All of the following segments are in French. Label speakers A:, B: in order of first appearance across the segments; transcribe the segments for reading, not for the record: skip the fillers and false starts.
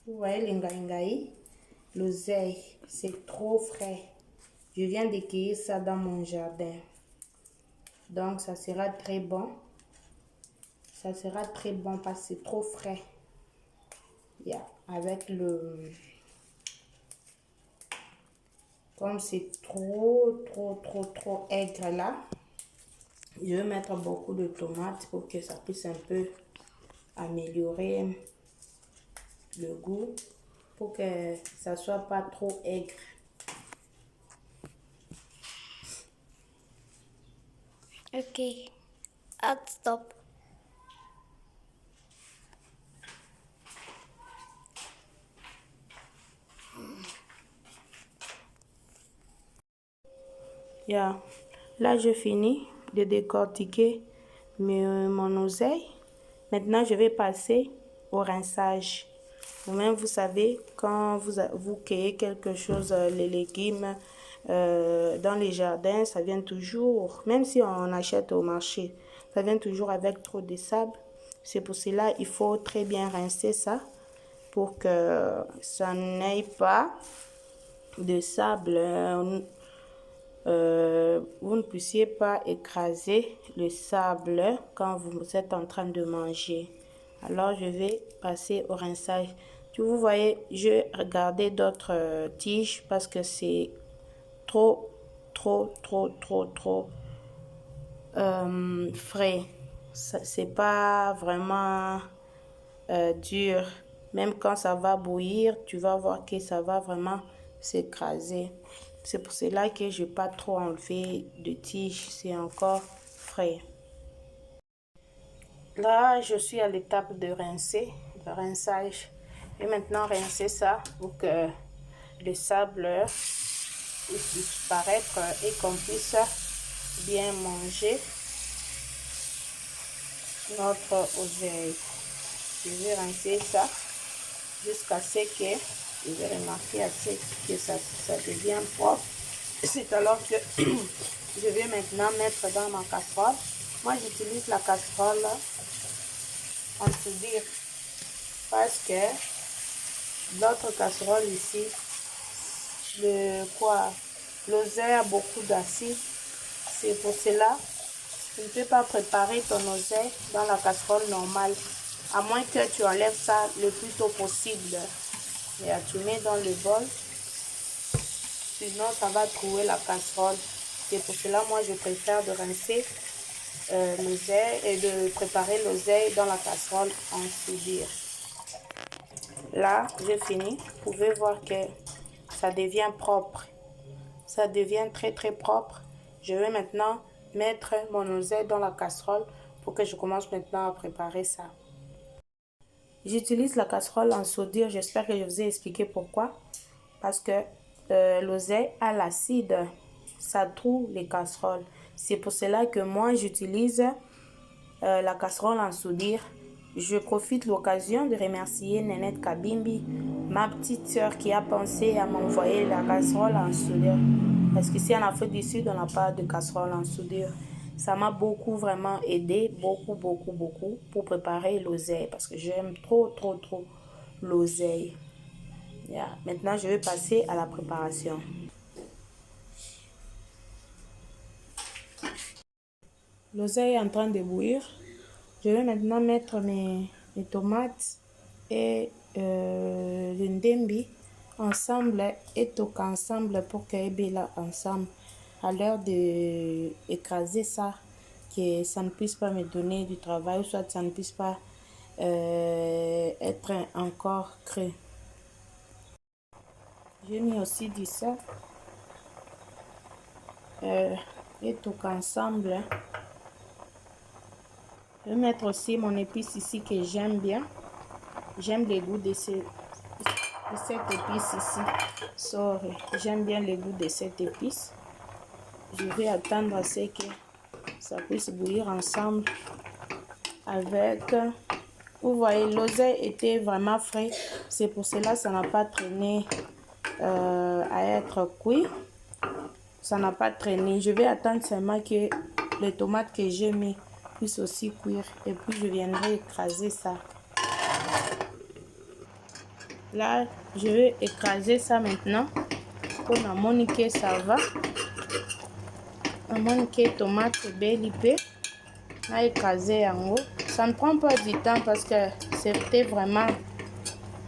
A: Vous voyez l'ingaïngaï, l'oseille, c'est trop frais. Je viens d'accueillir ça dans mon jardin. Donc, ça sera très bon. Ça sera très bon parce que c'est trop frais. Yeah. Avec le... Comme c'est trop aigre là, je vais mettre beaucoup de tomates pour que ça puisse un peu améliorer le goût. Pour que ça soit pas trop aigre.
B: Ok. Stop.
A: Yeah. Là, je finis de décortiquer mon oseille. Maintenant, je vais passer au rinçage. Vous-même, vous savez, quand vous cueillez quelque chose, les légumes, dans les jardins, ça vient toujours, même si on achète au marché, ça vient toujours avec trop de sable. C'est pour cela il faut très bien rincer ça pour que ça n'aille pas de sable. Vous ne puissiez pas écraser le sable quand vous êtes en train de manger. Alors, je vais passer au rinçage. Vous voyez, je regardais d'autres tiges parce que c'est trop frais. C'est pas vraiment dur. Même quand ça va bouillir, tu vas voir que ça va vraiment s'écraser. C'est pour cela que je n'ai pas trop enlevé de tige. C'est encore frais. Là, je suis à l'étape de rincer, de rinçage. Et maintenant, rincer ça pour que le sable puisse disparaître et qu'on puisse bien manger notre oseille. Je vais rincer ça jusqu'à ce que je vais remarquer assez que ça devient propre. C'est alors que je vais maintenant mettre dans ma casserole. Moi, j'utilise la casserole en soudure parce que l'autre casserole ici, l'oseille a beaucoup d'acide. C'est pour cela tu ne peux pas préparer ton oseille dans la casserole normale, à moins que tu enlèves ça le plus tôt possible. Et tu mets dans le bol, sinon ça va trouer la casserole. C'est pour cela moi je préfère de rincer l'oseille et de préparer l'oseille dans la casserole en soudure. Là, j'ai fini. Vous pouvez voir que ça devient propre. Ça devient très propre. Je vais maintenant mettre mon oseille dans la casserole pour que je commence maintenant à préparer ça. J'utilise la casserole en soudure. J'espère que je vous ai expliqué pourquoi. Parce que l'oseille a l'acide. Ça trouve les casseroles. C'est pour cela que moi, j'utilise la casserole en soudure. Je profite de l'occasion de remercier Nénette Kabimbi, ma petite soeur qui a pensé à m'envoyer la casserole en soudure. Parce qu'ici en Afrique du Sud, on n'a pas de casserole en soudure. Ça m'a beaucoup vraiment aidé, beaucoup pour préparer l'oseille. Parce que j'aime trop l'oseille. Yeah. Maintenant, je vais passer à la préparation. L'oseille est en train de bouillir. Je vais maintenant mettre mes tomates et le ndembi ensemble et toquer ensemble pour qu'ils là ensemble. À l'heure de écraser ça, que ça ne puisse pas me donner du travail, soit ça ne puisse pas être encore cru. J'ai mis aussi du sel et toquer ensemble. Je vais mettre aussi mon épice ici que j'aime bien. J'aime le goût de cette épice ici. Sorry. J'aime bien le goût de cette épice. Je vais attendre à ce que ça puisse bouillir ensemble avec... Vous voyez, l'oseille était vraiment frais. C'est pour cela que ça n'a pas traîné à être cuit. Ça n'a pas traîné. Je vais attendre seulement que les tomates que j'ai mis puissent aussi cuire. Et puis je viendrai écraser ça. Là, je vais écraser ça maintenant. Pour moniquer ça va. Moniquer tomate belle. À écraser en haut. Ça ne prend pas du temps parce que c'était vraiment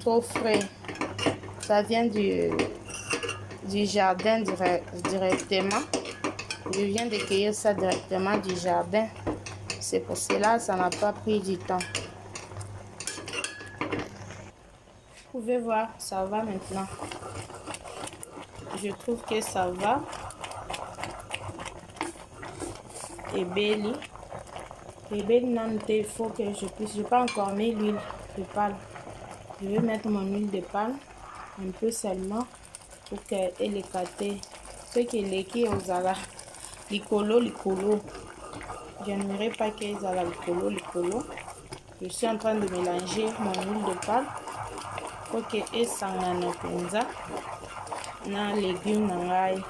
A: trop frais. Ça vient du jardin directement. Je viens de cueillir ça directement du jardin. C'est pour cela que ça n'a pas pris du temps. Vous pouvez voir, ça va maintenant. Je trouve que ça va. Et belly. Et belly, il faut que je puisse. Je n'ai pas encore mis l'huile de palme. Je vais mettre mon huile de palme. Un peu seulement. Pour qu'elle éclate. Ce qui est l'équipe aux alas. Licolo. Je n'aimerais pas qu'ils aient licolo. Je suis en train de mélanger mon huile de palme. Pour que ça n'en penza. Na légumes nangai.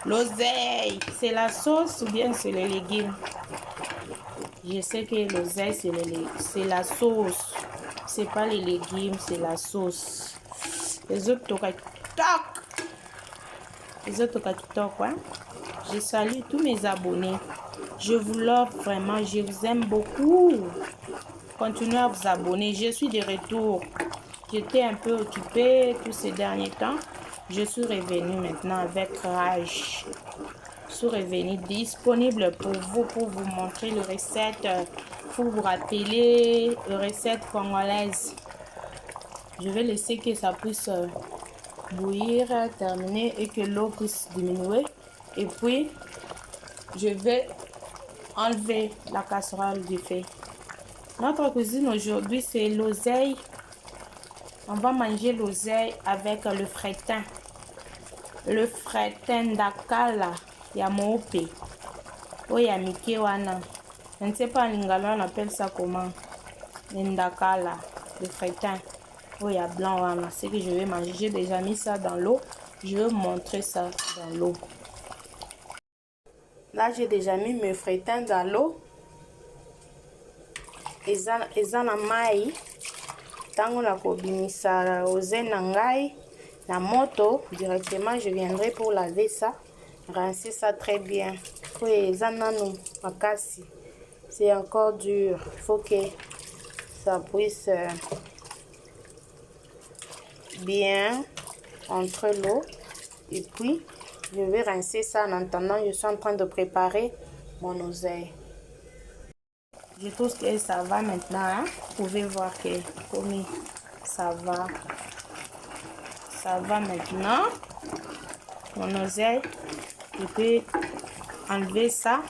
A: L'oseille, c'est la sauce ou bien c'est les légumes? Je sais que l'oseille, c'est la sauce. C'est pas les légumes, c'est la sauce. Les autres TikTok, hein? Je salue tous mes abonnés. Je vous love vraiment, je vous aime beaucoup. Continuez à vous abonner. Je suis de retour. J'étais un peu occupée tous ces derniers temps. Je suis revenue maintenant avec rage. Je suis revenue disponible pour vous montrer les recettes, pour vous rappeler les recettes congolaises. Je vais laisser que ça puisse bouillir, terminer et que l'eau puisse diminuer. Et puis, je vais enlever la casserole du feu. Notre cuisine aujourd'hui, c'est l'oseille. On va manger l'oseille avec le fretin. Le fretin d'akala ya mope. Oh ya mike wana. Je ne sais pas en lingala on appelle ça comment. Ndakala. Le fretin. Oh ya blanc wana. C'est que je vais manger. J'ai déjà mis ça dans l'eau. Je vais montrer ça dans l'eau. Là, j'ai déjà mis mes fretin dans l'eau. Eza na mai. Tango na kobimisa oseille na ngai na moto directement, je viendrai pour laver ça, rincer ça très bien. C'est encore dur, il faut que ça puisse bien entre l'eau. Et puis je vais rincer ça. En attendant, je suis en train de préparer mon oseille. Je trouve que ça va maintenant, hein? Vous pouvez voir que comme ça va. Ça va maintenant. Mon oseille. Je peux enlever ça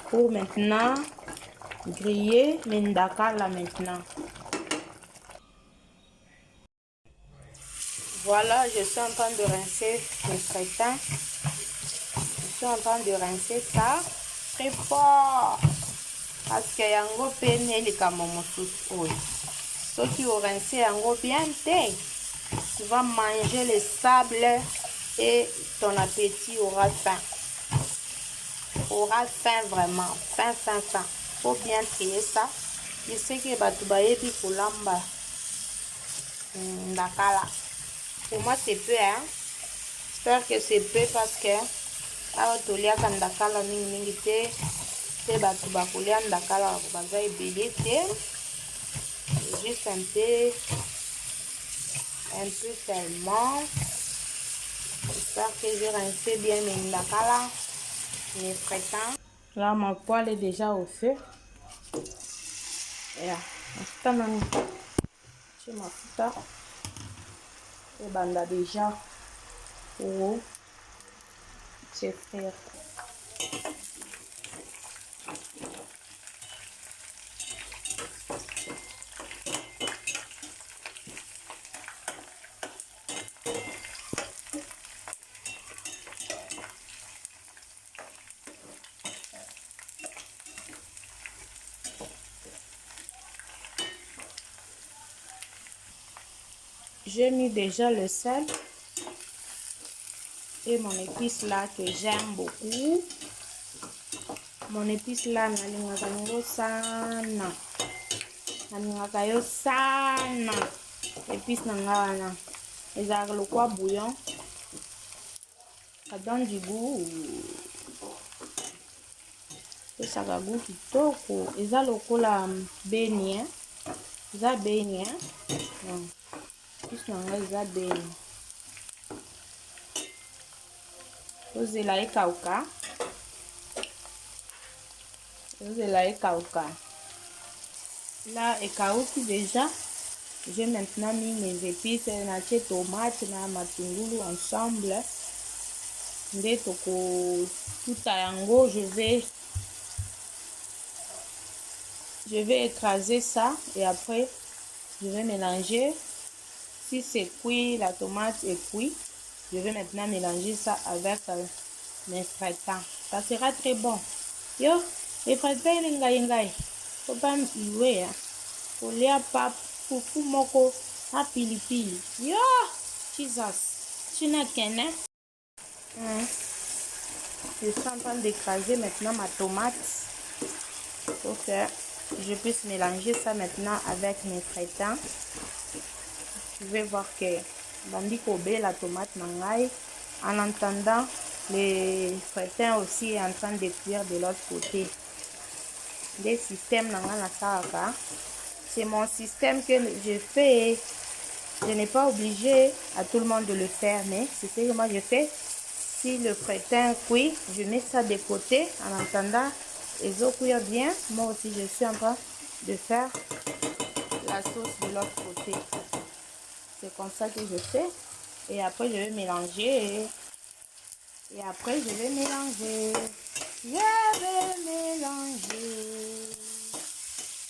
A: pour maintenant griller mes ndaka là maintenant. Voilà, je suis en train de rincer mes frétins. Je suis en train de rincer ça très fort. Parce que yango pene les kamomosusu. Ceux qui ont rincé yango bien, tu vas manger le sable et ton appétit aura faim. Aura faim vraiment. Faim. Faut bien trier ça. Je sais que batubayebi kulamba. Ndakala. Pour moi c'est peu, hein. J'espère que c'est peu parce que awa toliaka ndakala mingi te batu bakolia ndakala baza ebele te. Juste un peu seulement. J'espère que j'ai rincé bien mes ndakala, mes frétins. Là, ma poêle est déjà au feu. Et là, je m'affuta. Et banda déjà pour se faire. J'ai mis déjà le sel et mon épice là que j'aime beaucoup. Mon épice là, nalingaka yo sana. Épice na nga wana ezalaka lokwa bouillon, ça donne du goût, esaka goût kitoko. Eza lokola beni, eza beni, épice na nga eza beni. Ozela ekauka, ozela ekauka. Là ekauki déjà. J'ai maintenant mis mes épices, natie tomate na matungulu ensemble. Nde toko tuta yango, je vais écraser ça et après je vais mélanger. Si c'est cuit, la tomate est cuite, je vais maintenant mélanger ça avec mes frétins. Ça sera très bon. Yo, les frétins ngai faut pas m'ouer, faut les pas fufu moko na pilipili. Yo, Jesus, tu n'as qu'un, hein? Je suis en train d'écraser maintenant ma tomate pour que je puisse mélanger ça maintenant avec mes frétins. Je vais voir que bandi kobe la tomate nangai. En entendant, les frétins aussi est en train de cuire de l'autre côté. Des systèmes nangai na saraka. C'est mon système que je fais. Je n'ai pas obligé à tout le monde de le faire, mais c'est ce que moi je fais. Si le frétin cuit, je mets ça de côté en attendant les eaux cuire bien. Moi aussi, je suis en train de faire la sauce de l'autre côté. C'est comme ça que je fais. Et après, je vais mélanger. Et après, je vais mélanger. Je vais mélanger.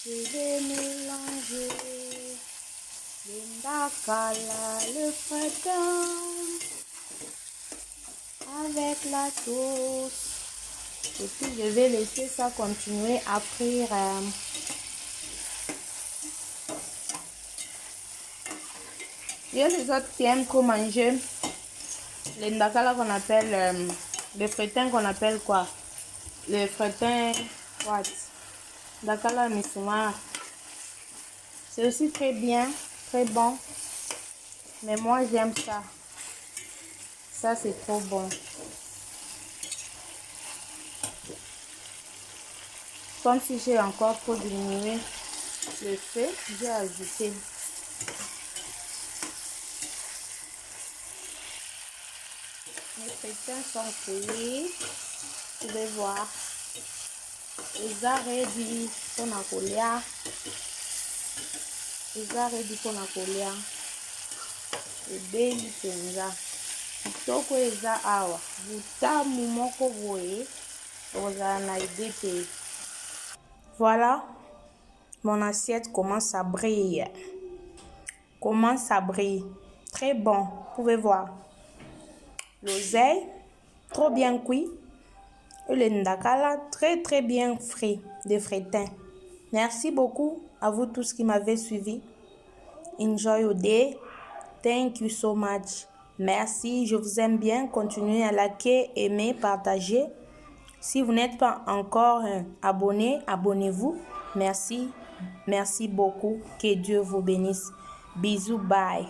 A: Je vais mélanger. Le ndakala, le frétin. Avec la sauce. Et puis je vais laisser ça continuer à frire. Il y a les autres qui aiment trop manger les ndakala qu'on appelle les frétins qu'on appelle quoi? Les frétins what? Ndakala misuma. C'est aussi très bien, très bon. Mais moi j'aime ça. Ça c'est trop bon. Comme si j'ai encore trop diminué le feu, j'ai ajouté. Mes frétins sont cuits. Vous pouvez voir. Ils ont ready pour la colia. Ils ont ready pour la colia. Et baby penza. Kitoko eza awa. Butamu moko boye. Oza na idée. Voilà, mon assiette commence à briller. Commence à briller. Très bon, vous pouvez voir. L'oseille, trop bien cuit. Et le ndakala, très très bien frit, de frétins. Merci beaucoup à vous tous qui m'avez suivi. Enjoy your day. Thank you so much. Merci, je vous aime bien. Continuez à liker, aimer, partager. Si vous n'êtes pas encore abonné, abonnez-vous. Merci. Merci beaucoup. Que Dieu vous bénisse. Bisous. Bye.